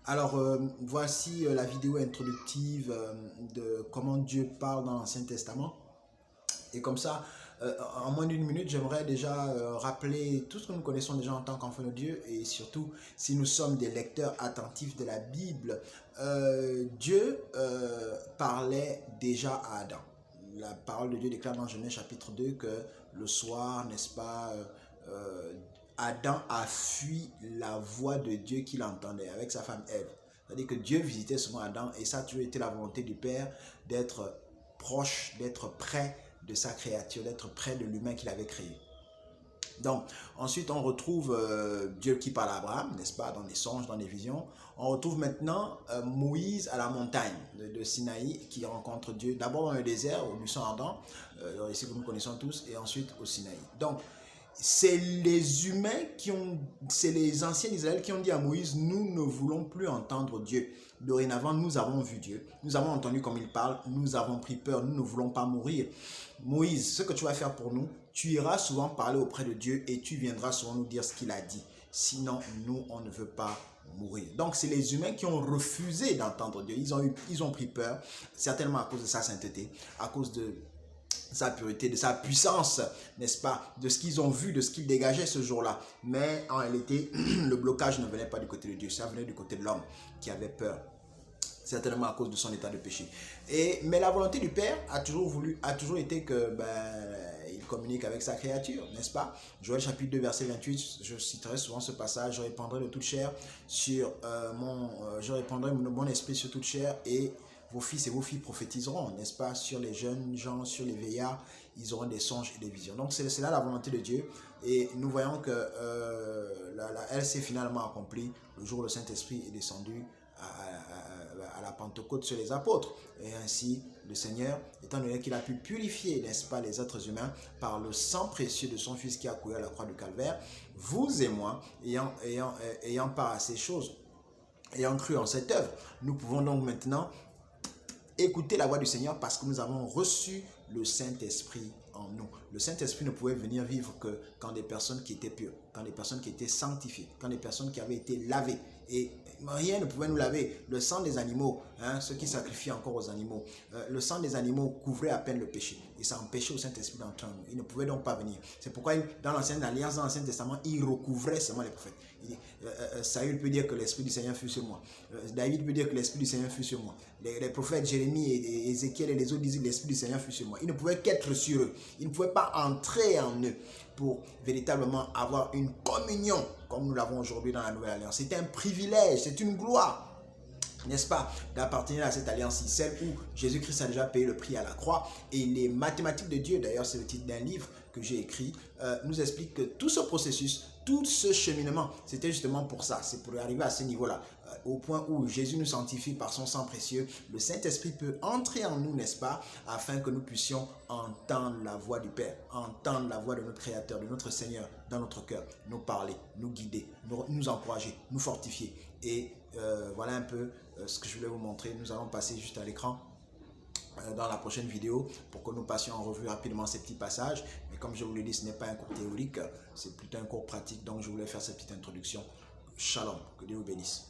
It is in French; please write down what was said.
Alors, voici la vidéo introductive de comment Dieu parle dans l'Ancien Testament. Et comme ça, en moins d'une minute, j'aimerais déjà rappeler tout ce que nous connaissons déjà en tant qu'enfants de Dieu et surtout, si nous sommes des lecteurs attentifs de la Bible, Dieu parlait déjà à Adam. La parole de Dieu déclare dans Genèse chapitre 2 que le soir, n'est-ce pas, Adam a fui la voix de Dieu qu'il entendait avec sa femme Ève. C'est-à-dire que Dieu visitait souvent Adam et ça a toujours été la volonté du Père d'être proche, d'être près de sa créature, d'être près de l'humain qu'il avait créé. Donc, ensuite, on retrouve Dieu qui parle à Abraham, n'est-ce pas, dans les songes, dans les visions. On retrouve maintenant Moïse à la montagne de Sinaï qui rencontre Dieu, d'abord dans le désert, au buisson ardent, ici que nous connaissons tous, et ensuite au Sinaï. Donc, c'est les humains c'est les anciens d'Israël qui ont dit à Moïse, nous ne voulons plus entendre Dieu. Dorénavant, nous avons vu Dieu, nous avons entendu comme il parle, nous avons pris peur, nous ne voulons pas mourir. Moïse, ce que tu vas faire pour nous, tu iras souvent parler auprès de Dieu et tu viendras souvent nous dire ce qu'il a dit. Sinon, nous, on ne veut pas mourir. Donc, c'est les humains qui ont refusé d'entendre Dieu. Ils ont pris peur, certainement à cause de sa sainteté, à cause de sa pureté, de sa puissance, n'est-ce pas, de ce qu'ils ont vu, de ce qu'ils dégageaient ce jour-là. Mais en réalité, le blocage ne venait pas du côté de Dieu, ça venait du côté de l'homme qui avait peur, certainement à cause de son état de péché. Mais la volonté du Père a toujours été que il communique avec sa créature, n'est-ce pas? Joël chapitre 2 verset 28, je citerai souvent ce passage, je répandrai de toute chair je répandrai mon esprit sur toute chair et vos fils et vos filles prophétiseront, n'est-ce pas, sur les jeunes gens, sur les veillards, ils auront des songes et des visions. Donc c'est là la volonté de Dieu et nous voyons que elle s'est finalement accomplie le jour où le Saint-Esprit est descendu à la Pentecôte sur les apôtres. Et ainsi, le Seigneur, étant donné qu'il a pu purifier, n'est-ce pas, les êtres humains par le sang précieux de son Fils qui a coulé à la croix du Calvaire, vous et moi, ayant part à ces choses, ayant cru en cette œuvre, nous pouvons donc maintenant écouter la voix du Seigneur parce que nous avons reçu le Saint-Esprit en nous. Le Saint-Esprit ne pouvait venir vivre que quand des personnes qui étaient pures, quand des personnes qui étaient sanctifiées, quand des personnes qui avaient été lavées. Et rien ne pouvait nous laver. Le sang des animaux, ceux qui sacrifient encore aux animaux, le sang des animaux couvrait à peine le péché. Et ça empêchait au Saint-Esprit d'entrer en nous. Il ne pouvait donc pas venir. C'est pourquoi dans l'Ancienne Alliance, dans l'Ancien Testament, il recouvrait seulement les prophètes. Saül peut dire que l'Esprit du Seigneur fut sur moi. David peut dire que l'Esprit du Seigneur fut sur moi. Les prophètes Jérémie et Ézéchiel et les autres disaient que l'Esprit du Seigneur fut sur moi. Il ne pouvait qu'être sur eux. Il ne pouvait pas entrer en eux pour véritablement avoir une communion comme nous l'avons aujourd'hui dans la Nouvelle Alliance. C'est un privilège, c'est une gloire, n'est-ce pas, d'appartenir à cette alliance-ci, celle où Jésus-Christ a déjà payé le prix à la croix. Et les mathématiques de Dieu, d'ailleurs c'est le titre d'un livre que j'ai écrit, nous explique que tout ce processus, tout ce cheminement, c'était justement pour ça, c'est pour arriver à ce niveau-là, au point où Jésus nous sanctifie par son sang précieux. Le Saint-Esprit peut entrer en nous, n'est-ce pas, afin que nous puissions entendre la voix du Père, entendre la voix de notre Créateur, de notre Seigneur dans notre cœur, nous parler, nous guider, nous encourager, nous fortifier. Et voilà un peu ce que je voulais vous montrer. Nous allons passer juste à l'écran dans la prochaine vidéo pour que nous passions en revue rapidement ces petits passages. Mais comme je vous l'ai dit, ce n'est pas un cours théorique, c'est plutôt un cours pratique. Donc je voulais faire cette petite introduction. Shalom, que Dieu vous bénisse.